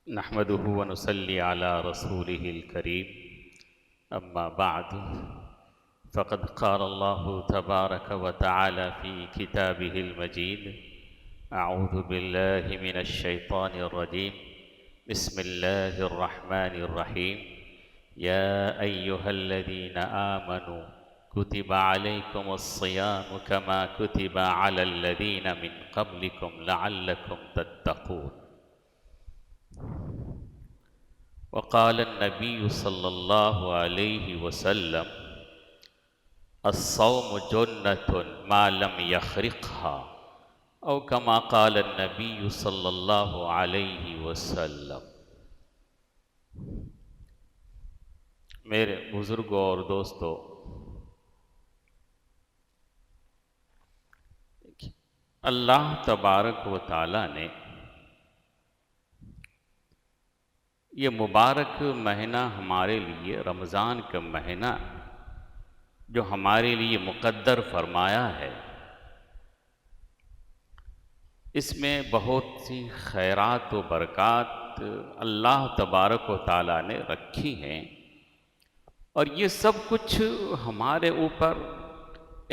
نحمده ونصلي على رسوله الكريم أما بعد فقد قال الله تبارك وتعالى في كتابه المجيد أعوذ بالله من الشيطان الرجيم بسم الله الرحمن الرحيم يا أيها الذين آمنوا كتب عليكم الصيام كما كتب على الذين من قبلكم لعلكم تتقون وقال النبي صلى الله عليه وسلم الصوم جنة ما لم يخرقها أو كما قال النبي صلى الله عليه وسلم۔ میرے بزرگوں اور دوستو، اللہ تبارک و تعالی نے یہ مبارک مہینہ ہمارے لیے، رمضان کا مہینہ جو ہمارے لیے مقدر فرمایا ہے، اس میں بہت سی خیرات و برکات اللہ تبارک و تعالیٰ نے رکھی ہیں، اور یہ سب کچھ ہمارے اوپر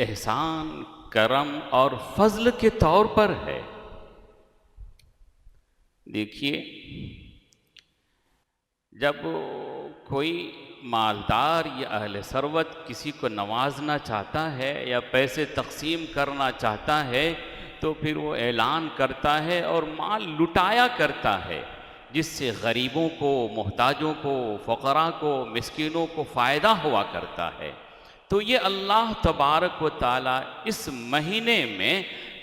احسان، کرم اور فضل کے طور پر ہے۔ دیکھیے، جب کوئی مالدار یا اہل ثروت کسی کو نوازنا چاہتا ہے یا پیسے تقسیم کرنا چاہتا ہے تو پھر وہ اعلان کرتا ہے اور مال لٹایا کرتا ہے، جس سے غریبوں کو، محتاجوں کو، فقراء کو، مسکینوں کو فائدہ ہوا کرتا ہے۔ تو یہ اللہ تبارک و تعالیٰ اس مہینے میں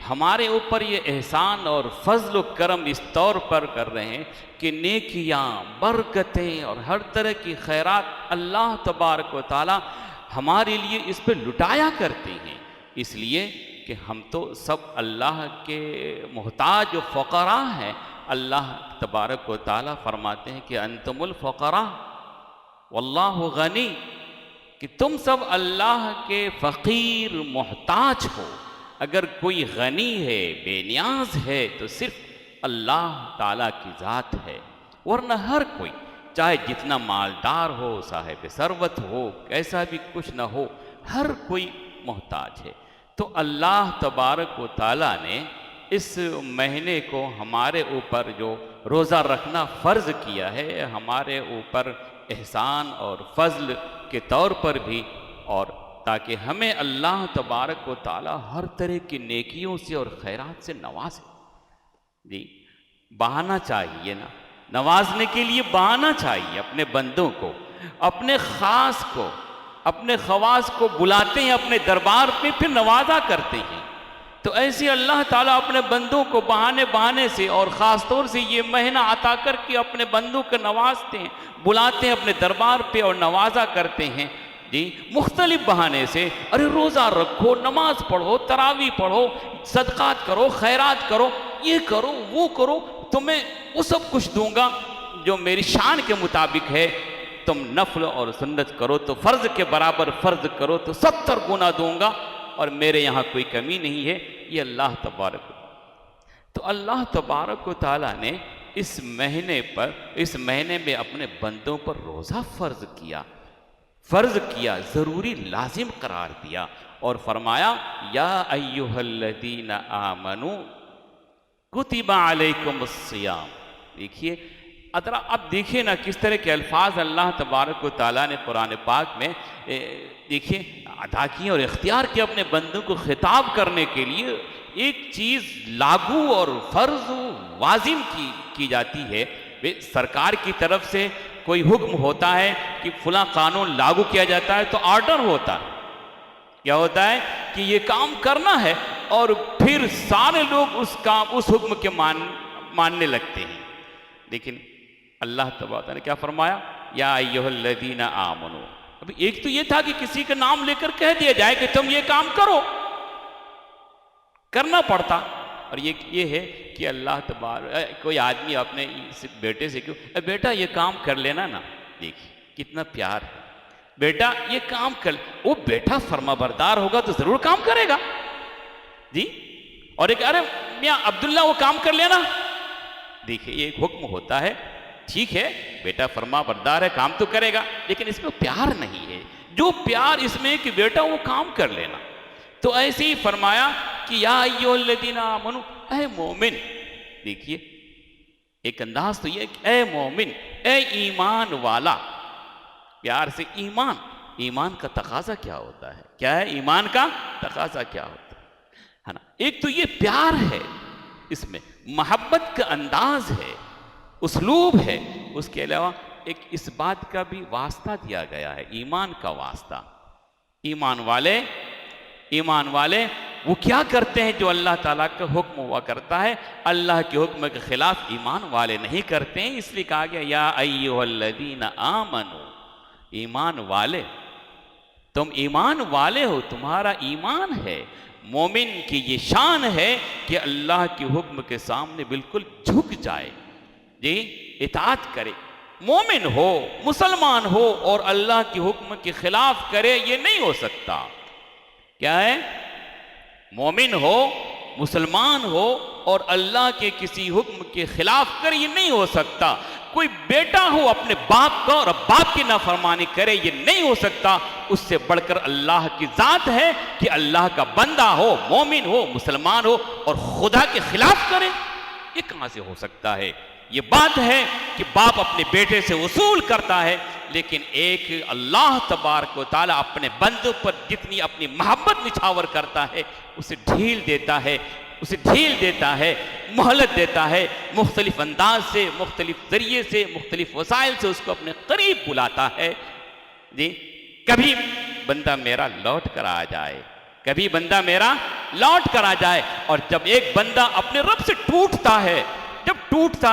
ہمارے اوپر یہ احسان اور فضل و کرم اس طور پر کر رہے ہیں کہ نیکیاں، برکتیں اور ہر طرح کی خیرات اللہ تبارک و تعالیٰ ہمارے لیے اس پہ لٹایا کرتے ہیں، اس لیے کہ ہم تو سب اللہ کے محتاج و فقراء ہیں۔ اللہ تبارک و تعالیٰ فرماتے ہیں کہ انتم الفقراء واللہ غنی، کہ تم سب اللہ کے فقیر، محتاج ہو۔ اگر کوئی غنی ہے، بے نیاز ہے، تو صرف اللہ تعالیٰ کی ذات ہے، ورنہ ہر کوئی، چاہے جتنا مالدار ہو، صاحب ثروت ہو، کیسا بھی کچھ نہ ہو، ہر کوئی محتاج ہے۔ تو اللہ تبارک و تعالیٰ نے اس مہینے کو ہمارے اوپر جو روزہ رکھنا فرض کیا ہے، ہمارے اوپر احسان اور فضل کے طور پر بھی، اور تاکہ ہمیں اللہ تبارک و تعالیٰ ہر طرح کی نیکیوں سے اور خیرات سے نوازے۔ جی، بہانا چاہیے نا، نوازنے کے لیے بہانا چاہیے اپنے بندوں کو، اپنے خاص کو، اپنے خواص کو بلاتے ہیں اپنے دربار پہ، پھر نوازا کرتے ہیں۔ تو ایسے اللہ تعالیٰ اپنے بندوں کو بہانے سے اور خاص طور سے یہ مہینہ عطا کر کے اپنے بندوں کو نوازتے ہیں، بلاتے ہیں اپنے دربار پہ اور نوازا کرتے ہیں۔ جی، مختلف بہانے سے، ارے روزہ رکھو، نماز پڑھو، تراویح پڑھو، صدقات کرو، خیرات کرو، یہ کرو، وہ کرو، تمہیں وہ سب کچھ دوں گا جو میری شان کے مطابق ہے۔ تم نفل اور سنت کرو تو فرض کے برابر فرض کرو تو 70 گنا دوں گا، اور میرے یہاں کوئی کمی نہیں ہے۔ یہ اللہ تبارک۔ تو اللہ تبارک و تعالیٰ نے اس مہینے میں اپنے بندوں پر روزہ فرض کیا، ضروری لازم قرار دیا، اور فرمایا یا ایھا الذین آمنوا کتب علیکم الصیام۔ دیکھیے، اب دیکھیے نا کس طرح کے الفاظ اللہ تبارک و تعالیٰ نے قرآن پاک میں دیکھیے ادا کیے اور اختیار کیا اپنے بندوں کو خطاب کرنے کے لیے۔ ایک چیز لاگو اور فرض واضح کی جاتی ہے، سرکار کی طرف سے کوئی حکم ہوتا ہے کہ فلاں قانون لاگو کیا جاتا ہے تو آرڈر ہوتا ہے، کیا ہوتا ہے کہ یہ کام کرنا ہے، اور پھر سارے لوگ اس حکم کے ماننے لگتے ہیں۔ لیکن اللہ تبارک نے کیا فرمایا؟ یا ایھا الذین آمنوا۔ ابھی ایک تو یہ تھا کہ کسی کا نام لے کر کہہ دیا جائے کہ تم یہ کام کرو، کرنا پڑتا، اور یہ ہے کہ اللہ تبارک، کوئی آدمی اپنے بیٹے سے کہو بیٹا یہ کام کر لینا نا، دیکھیے کتنا پیار ہے، بیٹا یہ کام کر، وہ بیٹا فرما بردار ہوگا تو ضرور کام کرے گا۔ جی، اور ایک ارے میاں عبداللہ وہ کام کر لینا، دیکھیے یہ ایک حکم ہوتا ہے ٹھیک ہے بیٹا فرما بردار ہے، کام تو کرے گا، لیکن اس میں پیار نہیں ہے، جو پیار اس میں کہ بیٹا وہ کام کر لینا۔ تو ایسے ہی فرمایا کہ یا ایھا الذین آمنو، اے مومن، دیکھیے ایک انداز تو یہ کہ اے مومن، اے ایمان والا، پیار سے ایمان، ایمان کا تقاضا کیا ہوتا ہے؟ کیا ہے ایمان کا تقاضا کیا ہوتا ہے نا؟ ایک تو یہ پیار ہے، اس میں محبت کا انداز ہے، اسلوب ہے، اس کے علاوہ ایک اس بات کا بھی واسطہ دیا گیا ہے، ایمان کا واسطہ۔ ایمان والے وہ کیا کرتے ہیں جو اللہ تعالیٰ کا حکم ہوا کرتا ہے، اللہ کے حکم کے خلاف ایمان والے نہیں کرتے ہیں، اس لیے کہا گیا یا ایھا الذین آمنو، ایمان والے، تم ایمان والے ہو، تمہارا ایمان ہے۔ مومن کی یہ شان ہے کہ اللہ کے حکم کے سامنے بالکل جھک جائے، جی اطاعت کرے، مومن ہو، مسلمان ہو اور اللہ کے حکم کے خلاف کرے، یہ نہیں ہو سکتا۔ کیا ہے؟ مومن ہو، مسلمان ہو اور اللہ کے کسی حکم کے خلاف کرے، یہ نہیں ہو سکتا۔ کوئی بیٹا ہو اپنے باپ کا اور باپ کی نافرمانی کرے، یہ نہیں ہو سکتا۔ اس سے بڑھ کر اللہ کی ذات ہے کہ اللہ کا بندہ ہو، مومن ہو، مسلمان ہو اور خدا کے خلاف کرے، یہ کہاں سے ہو سکتا ہے؟ یہ بات ہے کہ باپ اپنے بیٹے سے وصول کرتا ہے، لیکن ایک اللہ تبارک و تعالیٰ اپنے بندوں پر جتنی اپنی محبت نچھاور کرتا ہے، اسے ڈھیل دیتا ہے، مہلت دیتا ہے، مختلف انداز سے، مختلف ذریعے سے، مختلف وسائل سے اس کو اپنے قریب بلاتا ہے۔ جی کبھی بندہ میرا لوٹ کر آ جائے، کبھی بندہ میرا لوٹ کر آ جائے، اور جب ایک بندہ اپنے رب سے ٹوٹتا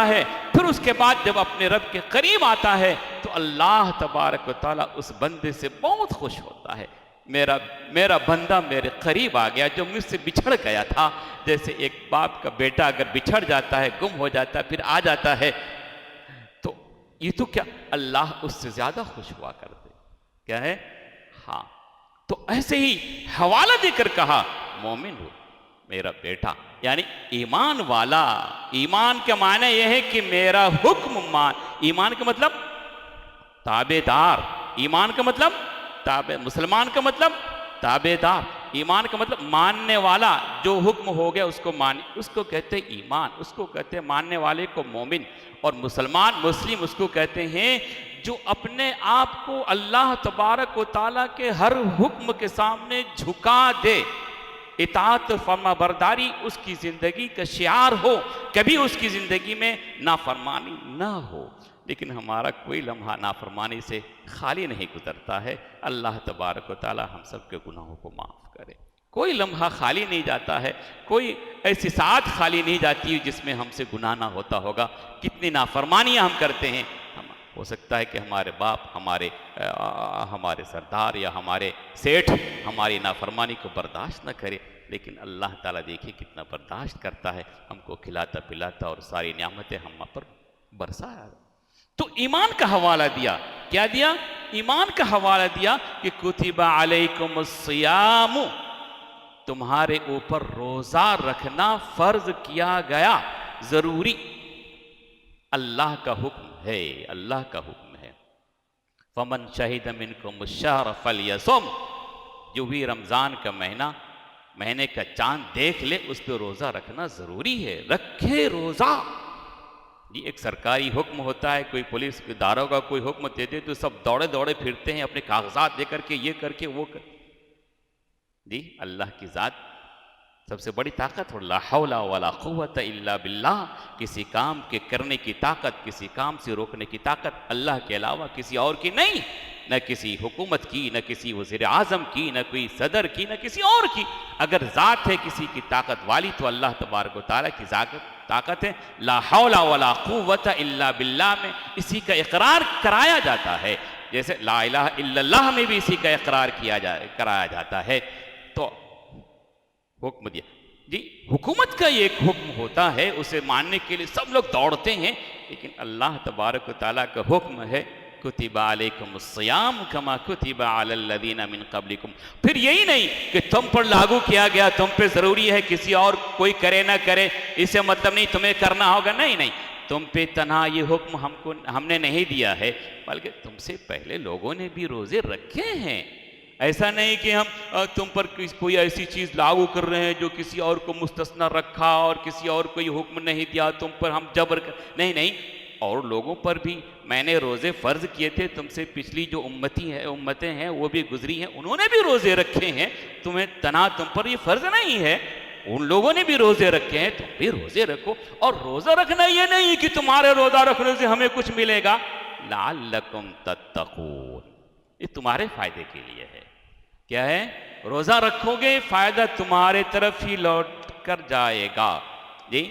ہے، پھر اس کے بعد جب اپنے رب کے قریب آتا ہے تو اللہ تبارک و تعالیٰ اس بندے سے بہت خوش ہوتا ہے۔ میرا بندہ میرے قریب آ گیا جو مجھ سے بچھڑ گیا تھا۔ جیسے ایک باپ کا بیٹا اگر بچھڑ جاتا ہے، گم ہو جاتا ہے، پھر آ جاتا ہے، تو یہ تو کیا اللہ اس سے زیادہ خوش ہوا کرتے، کیا ہے؟ ہاں، تو ایسے ہی حوالہ دے کر کہا مومن ہو میرا بیٹا، یعنی ایمان والا۔ ایمان کا معنی یہ ہے کہ میرا حکم مان، ایمان کا مطلب تابع دار، ایمان کا مطلب تابع، مسلمان کا مطلب تابع دار، ایمان کا مطلب ماننے والا، جو حکم ہو گیا اس کو مان، اس کو کہتے ہیں ایمان، اس کو کہتے ہیں ماننے والے کو مومن۔ اور مسلم اس کو کہتے ہیں جو اپنے آپ کو اللہ تبارک و تعالیٰ کے ہر حکم کے سامنے جھکا دے، اطاعت فرما برداری اس کی زندگی کا شعار ہو، کبھی اس کی زندگی میں نافرمانی نہ ہو۔ لیکن ہمارا کوئی لمحہ نافرمانی سے خالی نہیں گزرتا ہے۔ اللہ تبارک و تعالی ہم سب کے گناہوں کو معاف کرے۔ کوئی لمحہ خالی نہیں جاتا ہے، کوئی ایسی ساعت خالی نہیں جاتی جس میں ہم سے گناہ نہ ہوتا ہوگا۔ کتنی نافرمانیاں ہم کرتے ہیں، ہو سکتا ہے کہ ہمارے باپ، ہمارے سردار یا ہمارے سیٹھ ہماری نافرمانی کو برداشت نہ کرے، لیکن اللہ تعالیٰ دیکھیں کتنا برداشت کرتا ہے، ہم کو کھلاتا پلاتا اور ساری نعمتیں ہم پر برسایا۔ تو ایمان کا حوالہ دیا، کیا دیا؟ ایمان کا حوالہ دیا کہ کتب علیکم الصیام، تمہارے اوپر روزہ رکھنا فرض کیا گیا، ضروری، اللہ کا حکم ہے، اللہ کا حکم ہے۔ فمن شہد منکم الشہر فلیصم، جو بھی رمضان کا مہینے کا چاند دیکھ لے اس پہ روزہ رکھنا ضروری ہے، رکھے روزہ۔ یہ ایک سرکاری حکم ہوتا ہے، کوئی پولیس کے اداروں کا کوئی حکم دے دے تو سب دوڑے پھرتے ہیں اپنے کاغذات دے کر کے، یہ کر کے وہ کر۔ جی اللہ کی ذات سب سے بڑی طاقت، اور لا حول ولا قوت الا باللہ، کسی کام کے کرنے کی طاقت، کسی کام سے روکنے کی طاقت اللہ کے علاوہ کسی اور کی نہیں، نہ کسی حکومت کی، نہ کسی وزیر اعظم کی، نہ کوئی صدر کی، نہ کسی اور کی۔ اگر ذات ہے کسی کی طاقت والی تو اللہ تبارک و تعالیٰ کی طاقت ہے۔ لا حول ولا قوت الا باللہ میں اسی کا اقرار کرایا جاتا ہے، جیسے لا الہ الا اللہ میں بھی اسی کا اقرار کرایا جاتا ہے۔ تو حکم دیا جی، حکومت کا یہ ایک حکم ہوتا ہے، اسے ماننے کے لیے سب لوگ دوڑتے ہیں، لیکن اللہ تبارک و تعالیٰ کا حکم ہے کتب علیکم الصیام کما کتب علی الذین من قبلکم۔ پھر یہی نہیں کہ تم پر لاگو کیا گیا، تم پہ ضروری ہے، کسی اور کوئی کرے نہ کرے اسے مطلب نہیں تمہیں کرنا ہوگا، نہیں، تم پہ تنہا یہ حکم ہم نے نہیں دیا ہے، بلکہ تم سے پہلے لوگوں نے بھی روزے رکھے ہیں۔ ایسا نہیں کہ ہم تم پر کوئی ایسی چیز لاگو کر رہے ہیں جو کسی اور کو مستثنی رکھا اور کسی اور کو یہ حکم نہیں دیا، تم پر ہم جبر نہیں، اور لوگوں پر بھی میں نے روزے فرض کیے تھے، تم سے پچھلی جو امتیں ہیں وہ بھی گزری ہیں، انہوں نے بھی روزے رکھے ہیں، تمہیں تنہا تم پر یہ فرض نہیں ہے، ان لوگوں نے بھی روزے رکھے ہیں، تم بھی روزے رکھو۔ اور روزہ رکھنا یہ نہیں کہ تمہارے روزہ رکھنے سے ہمیں کچھ ملے گا، لعلکم تتقون، یہ تمہارے فائدے کے لیے ہے۔ کیا ہے؟ روزہ رکھو گے فائدہ تمہارے طرف ہی لوٹ کر جائے گا۔ جی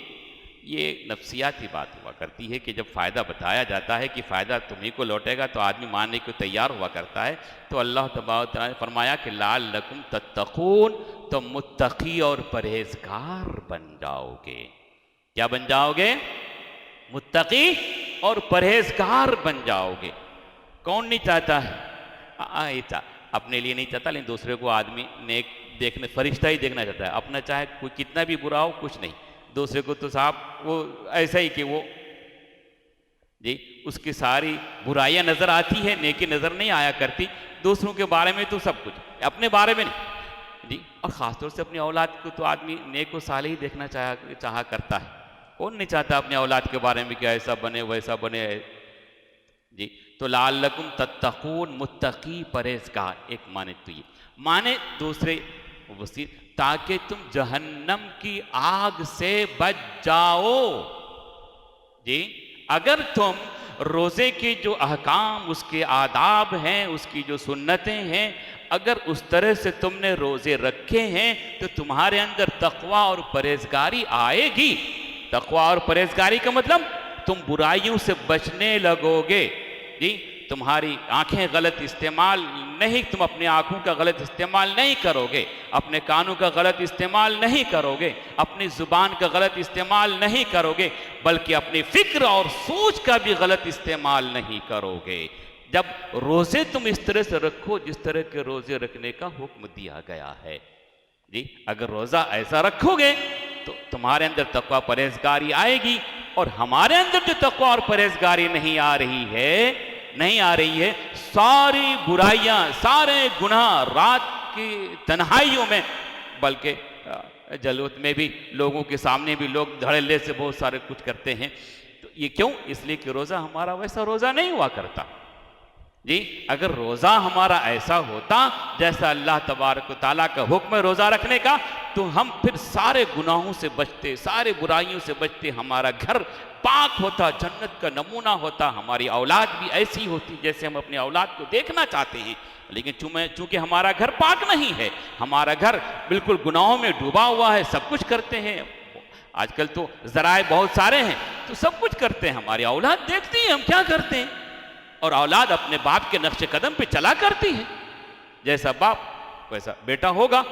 یہ نفسیاتی بات ہوا کرتی ہے کہ جب فائدہ بتایا جاتا ہے کہ فائدہ تمہیں کو لوٹے گا تو آدمی ماننے کو تیار ہوا کرتا ہے۔ تو اللہ تبارک و تعالیٰ نے فرمایا کہ لعلکم تتقون، تم متقی اور پرہیزگار بن جاؤ گے۔ کیا بن جاؤ گے؟ متقی اور پرہیزگار بن جاؤ گے۔ کون نہیں چاہتا ہے؟ اپنے لیے نہیں چاہتا، لیکن دوسرے کو آدمی نیک دیکھنے، فرشتہ ہی دیکھنا چاہتا ہے، اپنا چاہے کوئی کتنا بھی برا ہو کچھ نہیں، دوسرے کو تو صاحب وہ ایسا ہی کہ وہ جی اس کی ساری برائیاں نظر آتی ہے، نیکی نظر نہیں آیا کرتی۔ دوسروں کے بارے میں تو سب کچھ، اپنے بارے میں نہیں جی۔ اور خاص طور سے اپنی اولاد کو تو آدمی نیک و صالح ہی دیکھنا چاہا کرتا ہے، کون نہیں چاہتا اپنے اولاد کے بارے میں کہ ایسا بنے ویسا بنے جی۔ تو لعلکم تتقون، متقی پرہیزگار، ایک معنی تو یہ، معنی دوسرے وسیع، تاکہ تم جہنم کی آگ سے بچ جاؤ جی۔ اگر تم روزے کے جو احکام، اس کے آداب ہیں، اس کی جو سنتیں ہیں، اگر اس طرح سے تم نے روزے رکھے ہیں تو تمہارے اندر تقوی اور پرہیزگاری آئے گی۔ تقوی اور پرہیزگاری کا مطلب تم برائیوں سے بچنے لگو گے جی۔ تمہاری آنکھیں غلط استعمال نہیں، تم اپنی آنکھوں کا غلط استعمال نہیں کرو گے، اپنے کانوں کا غلط استعمال نہیں کرو گے، اپنی زبان کا غلط استعمال نہیں کرو گے، بلکہ اپنی فکر اور سوچ کا بھی غلط استعمال نہیں کرو گے۔ جب روزے تم اس طرح سے رکھو جس طرح کے روزے رکھنے کا حکم دیا گیا ہے جی، اگر روزہ ایسا رکھو گے تو تمہارے اندر تقوی پرہیزگاری آئے گی، اور ہمارے اندر جو تقوی اور پرہیزگاری نہیں آ رہی ہے، ساری برائیاں، سارے گناہ رات کی تنہائیوں میں، بلکہ جلوت میں بھی، لوگوں کے سامنے بھی لوگ دھڑلے سے بہت سارے کچھ کرتے ہیں۔ تو یہ کیوں؟ اس لیے کہ روزہ ہمارا ویسا روزہ نہیں ہوا کرتا جی۔ اگر روزہ ہمارا ایسا ہوتا جیسا اللہ تبارک و تعالیٰ کا حکم ہے روزہ رکھنے کا، تو ہم پھر سارے گناہوں سے بچتے، سارے برائیوں سے بچتے، ہمارا گھر پاک ہوتا، جنت کا نمونہ ہوتا، ہماری اولاد بھی ایسی ہوتی جیسے ہم اپنی اولاد کو دیکھنا چاہتے ہیں۔ لیکن چونکہ ہمارا گھر پاک نہیں ہے، ہمارا گھر بالکل گناہوں میں ڈوبا ہوا ہے، سب کچھ کرتے ہیں، آج کل تو ذرائع بہت سارے ہیں تو سب کچھ کرتے ہیں، ہماری اولاد دیکھتی ہے ہم کیا کرتے ہیں، اور اولاد اپنے باپ کے نقش قدم پہ چلا کرتی ہے، جیسا باپ ویسا بیٹا ہوگا۔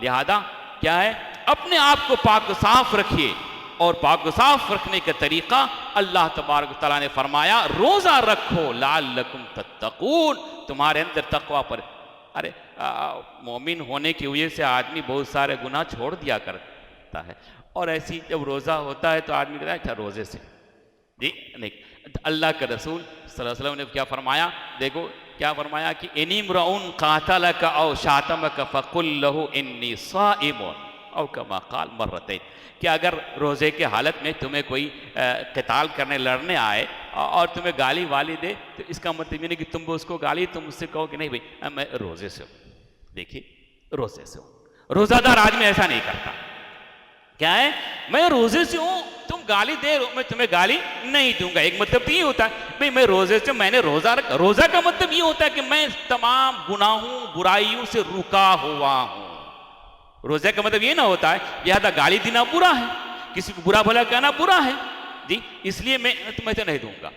لہذا کیا ہے؟ اپنے آپ کو پاک و صاف رکھیے، اور پاک و صاف رکھنے کا طریقہ اللہ تبارک و تعالیٰ نے فرمایا روزہ رکھو لعلکم تتقون، تمہارے اندر تقوی پر۔ ارے مومن ہونے کی وجہ سے آدمی بہت سارے گناہ چھوڑ دیا کرتا ہے، اور ایسی جب روزہ ہوتا ہے تو آدمی کہتا ہے اچھا روزے سے جی نہیں۔ اللہ کے رسول صلی اللہ علیہ وسلم نے کیا فرمایا؟ دیکھو کیا فرمایا کہ ان امرؤ قاتلک او شاتمک فقل له انی صائم، او کما قال مرتين، کہ اگر روزے کے حالت میں تمہیں کوئی قتال کرنے لڑنے آئے اور تمہیں گالی والی دے، تو اس کا مطلب یہ نہیں کہ تم اس کو گالی، تم اس سے کہو کہ نہیں بھائی میں روزے سے ہوں۔ دیکھیے روزے سے ہوں، روزہ دار آدمی ایسا نہیں کرتا۔ کیا ہے؟ میں روزے سے ہوں، تم گالی دے میں تمہیں گالی نہیں دوں گا۔ ایک مطلب تو یہ ہوتا ہے بھئی میں روزے سے، میں نے روزہ رکھا، روزہ کا مطلب یہ ہوتا ہے کہ میں تمام گناہوں برائیوں سے رکا ہوا ہوں۔ روزے کا مطلب یہ نہ ہوتا ہے لہذا گالی دینا برا ہے، کسی کو برا بھلا کہنا برا ہے جی، اس لیے میں تمہیں تو نہیں دوں گا۔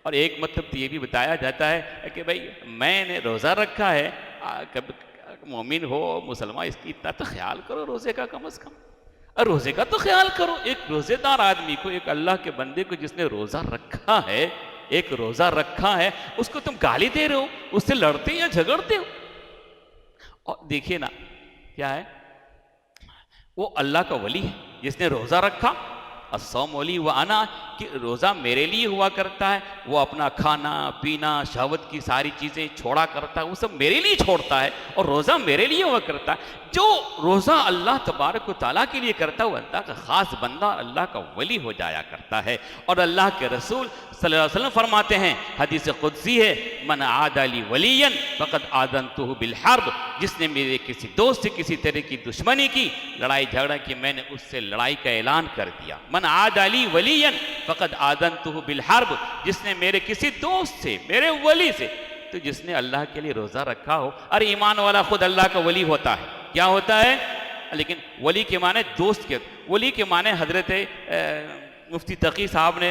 اور ایک مطلب تو یہ بھی بتایا جاتا ہے کہ بھئی میں نے روزہ رکھا ہے، مومن ہو مسلمان، اس کی اتنا تو خیال کرو روزے کا کم از کم، اور روزے کا تو خیال کرو۔ ایک روزے دار آدمی کو، ایک اللہ کے بندے کو جس نے روزہ رکھا ہے، ایک روزہ رکھا ہے، اس کو تم گالی دے رہے ہو، اس سے لڑتے یا جھگڑتے ہو۔ اور دیکھیے نا کیا ہے، وہ اللہ کا ولی ہے جس نے روزہ رکھا، الصوم لی وانا، کہ روزہ میرے لیے ہوا کرتا ہے، وہ اپنا کھانا پینا شہوت کی ساری چیزیں چھوڑا کرتا ہے، وہ سب میرے لیے چھوڑتا ہے، اور روزہ میرے لیے ہوا کرتا ہے۔ جو روزہ اللہ تبارک و تعالیٰ کے لیے کرتا ہے وہ اللہ کا خاص بندہ، اللہ کا ولی ہو جایا کرتا ہے۔ اور اللہ کے رسول صلی اللہ علیہ وسلم فرماتے ہیں، حدیث قدسی ہے، من عاد لی ولیا فقد آذنتہ بالحرب، جس نے میرے کسی دوست سے کسی طرح کی دشمنی کی، لڑائی جھگڑا کی، میں نے اس سے لڑائی کا اعلان کر دیا۔ من عاد لی ولیا فقد آذنتہ بالحرب، جس نے میرے کسی دوست سے، میرے ولی سے، تو جس نے اللہ کے لیے روزہ رکھا ہو۔ ارے ایمان والا خود اللہ کا ولی ہوتا ہے، کیا ہوتا ہے؟ لیکن ولی کے معنی دوست کے، ولی کے معنی حضرت مفتی تقی صاحب نے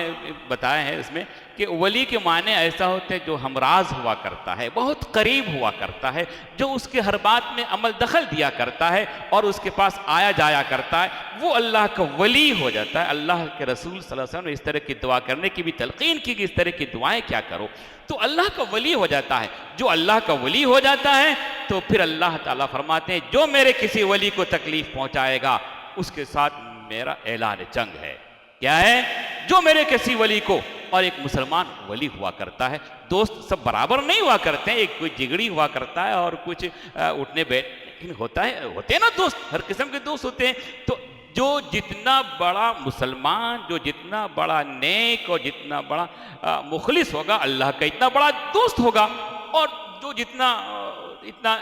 بتایا ہے اس میں کہ ولی کے معنی ایسا ہوتے ہیں جو ہمراز ہوا کرتا ہے، بہت قریب ہوا کرتا ہے، جو اس کے ہر بات میں عمل دخل دیا کرتا ہے اور اس کے پاس آیا جایا کرتا ہے، وہ اللہ کا ولی ہو جاتا ہے۔ اللہ کے رسول صلی اللہ علیہ وسلم نے اس طرح کی دعا کرنے کی بھی تلقین کی کہ اس طرح کی دعائیں کیا کرو، تو اللہ کا ولی ہو جاتا ہے۔ جو اللہ کا ولی ہو جاتا ہے تو پھر اللہ تعالیٰ فرماتے ہیں جو میرے کسی ولی کو تکلیف پہنچائے گا اس کے ساتھ میرا اعلان جنگ ہے۔ کیا ہے؟ جو میرے کسی ولی کو، اور ایک مسلمان ولی ہوا کرتا ہے، دوست سب برابر نہیں ہوا کرتے ہیں، ایک کوئی جگڑی ہوا کرتا ہے اور کچھ اٹھنے بیٹھ، لیکن ہوتے ہیں نا دوست، ہر قسم کے دوست ہوتے ہیں۔ تو جو جتنا بڑا مسلمان، جو جتنا بڑا نیک اور جتنا بڑا مخلص ہوگا، اللہ کا اتنا بڑا دوست ہوگا، اور جو اتنا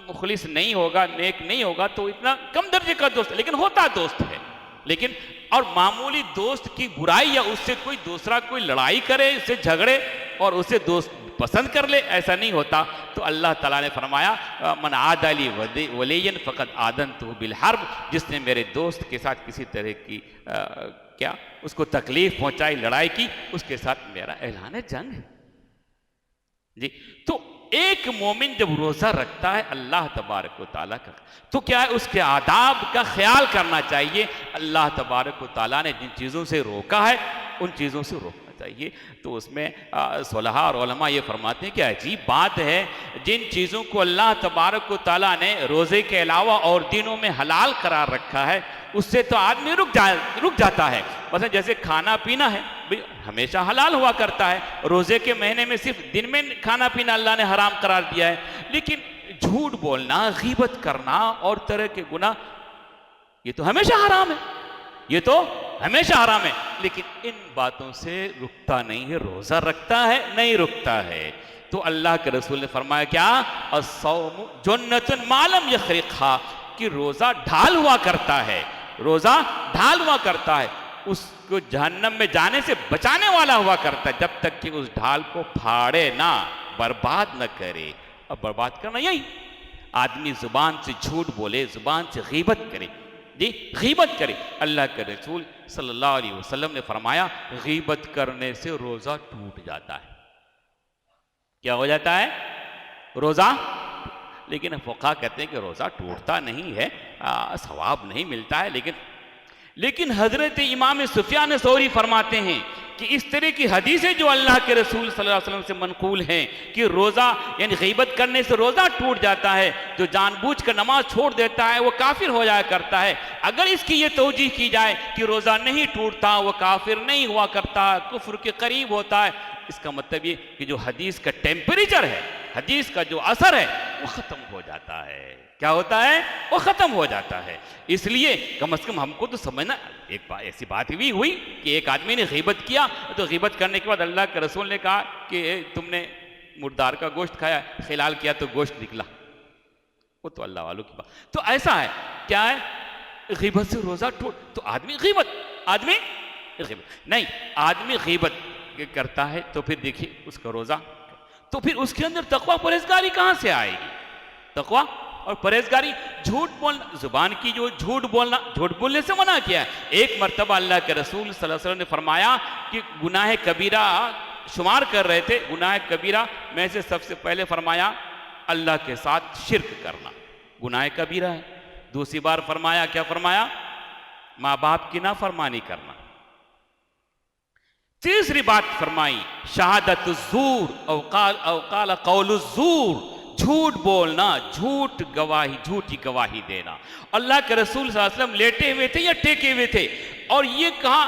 مخلص نہیں ہوگا، نیک نہیں ہوگا، تو اتنا کم درجے کا دوست ہے، لیکن ہوتا دوست ہے۔ لیکن اور معمولی دوست کی برائی یا اس سے کوئی دوسرا کوئی لڑائی کرے، اس سے جھگڑے اور اسے دوست پسند کر لے، ایسا نہیں ہوتا۔ تو اللہ تعالیٰ نے فرمایا من عاد لی ولیا فقد آذنتہ بالحرب، جس نے میرے دوست کے ساتھ کسی طرح کی کیا اس کو تکلیف پہنچائی، لڑائی کی، اس کے ساتھ میرا اعلان جنگ ہے۔ جی، تو ایک مومن جب روزہ رکھتا ہے اللہ تبارک و تعالیٰ کا، تو کیا ہے اس کے آداب کا خیال کرنا چاہیے۔ اللہ تبارک و تعالیٰ نے جن چیزوں سے روکا ہے ان چیزوں سے روکنا چاہیے۔ تو اس میں صلحاء اور علماء یہ فرماتے ہیں کہ عجیب بات ہے، جن چیزوں کو اللہ تبارک و تعالیٰ نے روزے کے علاوہ اور دنوں میں حلال قرار رکھا ہے، اس سے تو آدمی رک جاتا ہے۔ مثلا جیسے کھانا پینا ہے، ہمیشہ حلال ہوا کرتا ہے، روزے کے مہینے میں صرف دن میں کھانا پینا اللہ نے حرام قرار دیا ہے، لیکن جھوٹ بولنا، غیبت کرنا اور طرح کے گناہ یہ تو ہمیشہ حرام ہے، یہ تو ہمیشہ حرام ہے، لیکن ان باتوں سے رکتا نہیں ہے، روزہ رکھتا ہے نہیں رکتا ہے۔ تو اللہ کے رسول نے فرمایا کیا؟ الصوم جنۃ ما لم یخرقھا، کہ روزہ ڈھال ہوا کرتا ہے، روزہ ڈھال ہوا کرتا ہے، اس کو جہنم میں جانے سے بچانے والا ہوا کرتا ہے، جب تک کہ اس ڈھال کو پھاڑے نہ، برباد نہ کرے۔ اب برباد کرنا یہی، آدمی زبان سے جھوٹ بولے، زبان سے غیبت کرے، جی غیبت کرے۔ اللہ کے رسول صلی اللہ علیہ وسلم نے فرمایا غیبت کرنے سے روزہ ٹوٹ جاتا ہے۔ کیا ہو جاتا ہے؟ روزہ۔ لیکن فقہا کہتے ہیں کہ روزہ ٹوٹتا نہیں ہے، ثواب نہیں ملتا ہے، لیکن حضرت امام سفیان ثوری فرماتے ہیں کہ اس طرح کی حدیثیں جو اللہ کے رسول صلی اللہ علیہ وسلم سے منقول ہیں کہ روزہ یعنی غیبت کرنے سے روزہ ٹوٹ جاتا ہے، جو جان بوجھ کر نماز چھوڑ دیتا ہے وہ کافر ہو جایا کرتا ہے۔ اگر اس کی یہ توجیہ کی جائے کہ روزہ نہیں ٹوٹتا، وہ کافر نہیں ہوا کرتا، کفر کے قریب ہوتا ہے، اس کا مطلب یہ کہ جو حدیث کا ٹیمپریچر ہے، حدیث کا جو اثر ہے وہ ختم ہو جاتا ہے۔ کیا ہوتا ہے؟ وہ ختم ہو جاتا ہے۔ اس لیے کم از کم ہم کو تو سمجھنا، ایک بات ایسی بات بھی ہوئی کہ ایک آدمی نے غیبت کیا، تو غیبت کرنے کے بعد اللہ کے رسول نے کہا کہ تم نے مردار کا گوشت کھایا، خلال کیا تو گوشت نکلا، وہ تو اللہ والوں کی بات۔ تو ایسا ہے، کیا ہے؟ غیبت سے روزہ ٹوٹ، تو آدمی غیبت نہیں، آدمی غیبت کرتا ہے تو پھر دیکھیے اس کا روزہ، تو پھر اس کے اندر تقوی پرہیزگاری کہاں سے آئے گی؟ تقوی اور پرہیزگاری، جھوٹ بولنا، زبان کی جو جھوٹ بولنے سے منع کیا ہے۔ ایک مرتبہ اللہ کے رسول صلی اللہ علیہ وسلم نے فرمایا کہ گناہ کبیرہ شمار کر رہے تھے، گناہ کبیرہ میں سے سب سے پہلے فرمایا اللہ کے ساتھ شرک کرنا گناہ کبیرہ ہے۔ دوسری بار فرمایا، کیا فرمایا؟ ماں باپ کی نافرمانی کرنا۔ تیسری بات فرمائی شہادت الزور او قال قول الزور، جھوٹ بولنا، جھوٹی گواہی دینا۔ اللہ کے رسول صلی اللہ علیہ وسلم لیٹے ہوئے تھے یا ٹیکے ہوئے تھے، اور یہ کہا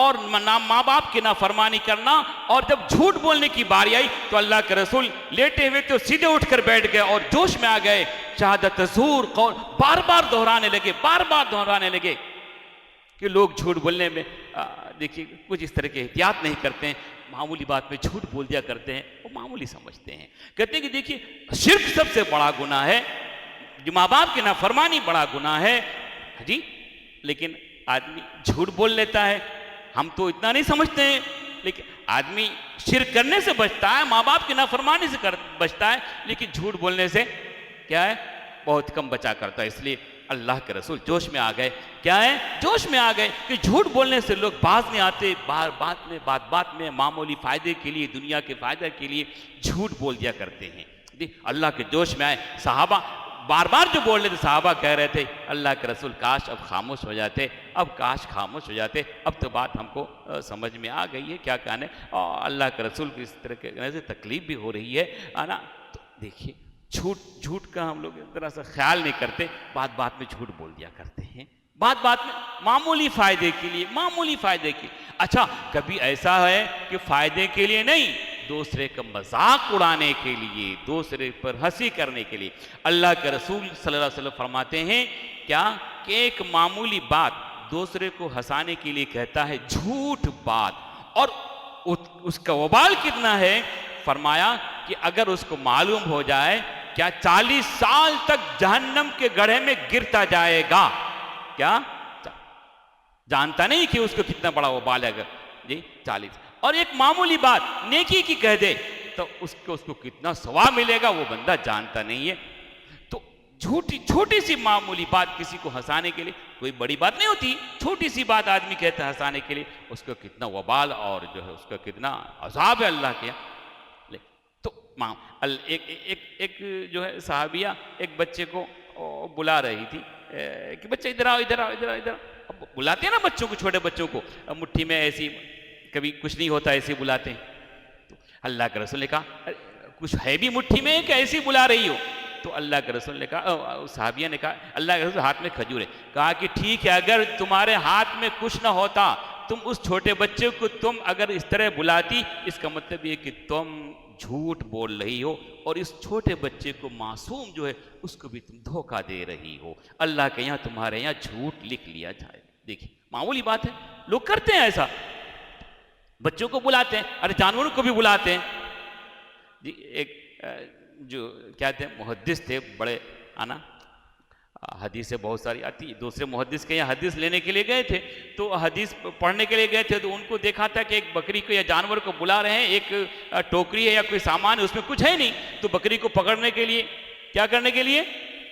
اور ماں باپ کی نافرمانی کرنا، اور جب جھوٹ بولنے کی باری آئی تو اللہ کے رسول لیٹے ہوئے تو سیدھے اٹھ کر بیٹھ گئے اور جوش میں آ گئے، شہادت زور قول بار بار دہرانے لگے کہ لوگ جھوٹ بولنے میں دیکھیے کچھ اس طرح کے احتیاط نہیں کرتے ہیں، معمولی بات میں جھوٹ بول دیا کرتے ہیں، وہ معمولی سمجھتے ہیں، کہتے ہیں کہ دیکھیے شرک سب سے بڑا گناہ ہے، ماں باپ کی نافرمانی بڑا گناہ ہے جی، لیکن آدمی جھوٹ بول لیتا ہے، ہم تو اتنا نہیں سمجھتے ہیں، لیکن آدمی شرک کرنے سے بچتا ہے، ماں باپ کی نافرمانی سے بچتا ہے، لیکن جھوٹ بولنے سے کیا ہے بہت کم بچا کرتا ہے، اس لیے اللہ کے رسول جوش میں آ گئے، کیا ہے جوش میں آ گئے کہ جھوٹ بولنے سے لوگ باز نہیں آتے، بات میں معمولی فائدے کے لیے، دنیا کے فائدے کے لیے جھوٹ بول دیا کرتے ہیں، اللہ کے جوش میں آئے، صحابہ بار بار جو بول رہے تھے، صحابہ کہہ رہے تھے اللہ کے رسول کاش اب خاموش ہو جاتے، اب تو بات ہم کو سمجھ میں آ گئی ہے کیا کہنے، اور اللہ کے رسول کی اس طرح کے سے تکلیف بھی ہو رہی ہے نا، تو دیکھیے جھوٹ کا ہم لوگ اس طرح سے خیال نہیں کرتے، بات میں جھوٹ بول دیا کرتے ہیں، بات میں معمولی فائدے کے لیے، اچھا کبھی ایسا ہے کہ فائدے کے لیے نہیں، دوسرے کا مذاق اڑانے کے لیے، دوسرے پر ہنسی کرنے کے لیے، اللہ کے رسول صلی اللہ علیہ وسلم فرماتے ہیں کیا کہ ایک معمولی بات دوسرے کو ہنسانے کے لیے کہتا ہے جھوٹ بات، اور اس کا وبال کتنا ہے، فرمایا کہ اگر اس کو معلوم ہو جائے کیا 40 سال تک جہنم کے گڑھے میں گرتا جائے گا، کیا جانتا نہیں کہ اس کو کتنا بڑا وبال ہے جی 40، اور ایک معمولی بات نیکی کی کہہ دے تو اس کو کتنا ثواب ملے گا وہ بندہ جانتا نہیں ہے، تو چھوٹی سی معمولی بات کسی کو ہنسانے کے لیے، کوئی بڑی بات نہیں ہوتی، چھوٹی سی بات آدمی کہتا ہے ہنسانے کے لیے، اس کو کتنا وبال اور جو ہے اس کا کتنا عذاب ہے اللہ کے، تو ایک جو ہے صحابیہ ایک بچے کو بلا رہی تھی کہ بچہ ادھر آؤ، بلاتے ہیں نا بچوں کو، چھوٹے بچوں کو مٹھی میں ایسی، کبھی کچھ نہیں ہوتا ایسے بلاتے ہیں، تو اللہ کے رسول نے کہا کچھ ہے بھی مٹھی میں کہ ایسی بلا رہی ہو، تو اللہ کے رسول نے کہا، صحابیہ نے کہا اللہ کے رسول ہاتھ میں کھجور ہے، کہا کہ ٹھیک ہے اگر تمہارے ہاتھ میں کچھ نہ ہوتا، تم اس چھوٹے بچے کو تم اگر اس طرح بلاتی، اس کا مطلب یہ کہ تم جھوٹ بول رہی ہو، اور اس چھوٹے بچے کو معصوم جو ہے اس کو بھی تم دھوکہ دے رہی ہو، اللہ کے یہاں تمہارے یہاں جھوٹ لکھ لیا جائے، دیکھیں معمولی بات ہے، لوگ کرتے ہیں ایسا، بچوں کو بلاتے ہیں، ارے جانوروں کو بھی بلاتے ہیں جی، ایک جو کہتے ہیں محدث تھے بڑے آنا، حدیثیں بہت ساری آتی، دوسرے محدث کے یہاں حدیث لینے کے لیے گئے تھے، تو حدیث پڑھنے کے لیے گئے تھے، تو ان کو دیکھا تھا کہ ایک بکری کو یا جانور کو بلا رہے ہیں، ایک ٹوکری ہے یا کوئی سامان ہے اس میں کچھ ہے نہیں، تو بکری کو پکڑنے کے لیے کیا کرنے کے لیے،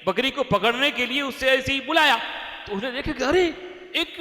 بکری کو پکڑنے کے لیے اس سے ایسے ہی بلایا، تو انہوں نے دیکھا کہ ارے ایک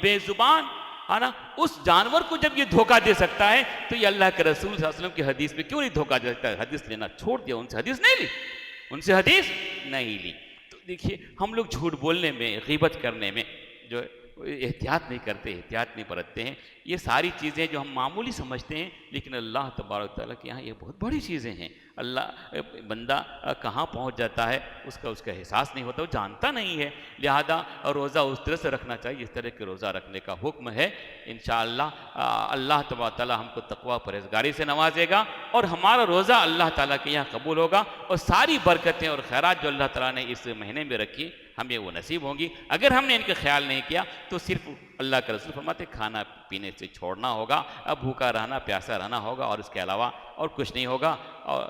بے زبان نا اس جانور کو جب یہ دھوکہ دے سکتا ہے تو یہ اللہ کے رسول صلی اللہ علیہ وسلم کی حدیث میں کیوں نہیں دھوکہ دے سکتا ہے، حدیث لینا چھوڑ دیا، ان سے حدیث نہیں لی، تو دیکھیے ہم لوگ جھوٹ بولنے میں، غیبت کرنے میں جو احتیاط نہیں کرتے، احتیاط نہیں برتتے ہیں، یہ ساری چیزیں جو ہم معمولی سمجھتے ہیں لیکن اللہ تبارک و تعالیٰ کے یہاں یہ بہت بڑی چیزیں ہیں، اللہ بندہ کہاں پہنچ جاتا ہے اس کا احساس نہیں ہوتا، وہ جانتا نہیں ہے، لہذا روزہ اس طرح سے رکھنا چاہیے، اس طرح کے روزہ رکھنے کا حکم ہے، انشاءاللہ اللہ تبارک و تعالیٰ ہم کو تقویٰ پرہیزگاری سے نوازے گا، اور ہمارا روزہ اللہ تعالیٰ کے یہاں قبول ہوگا، اور ساری برکتیں اور خیرات جو اللہ تعالیٰ نے اس مہینے میں رکھی ہمیں وہ نصیب ہوں گی، اگر ہم نے ان کا خیال نہیں کیا تو صرف اللہ کا رسول فرماتے کھانا پینے سے چھوڑنا ہوگا، اب بھوکا رہنا پیاسا رہنا ہوگا، اور اس کے علاوہ اور کچھ نہیں ہوگا، اور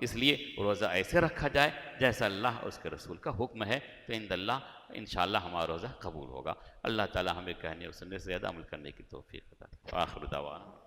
اس لیے روزہ ایسے رکھا جائے جیسا اللہ اور اس کے رسول کا حکم ہے، تو عند اللہ انشاءاللہ ہمارا روزہ قبول ہوگا، اللہ تعالی ہمیں کہنے اور سننے سے زیادہ عمل کرنے کی توفیق عطا فرمائے، آخر دعوانا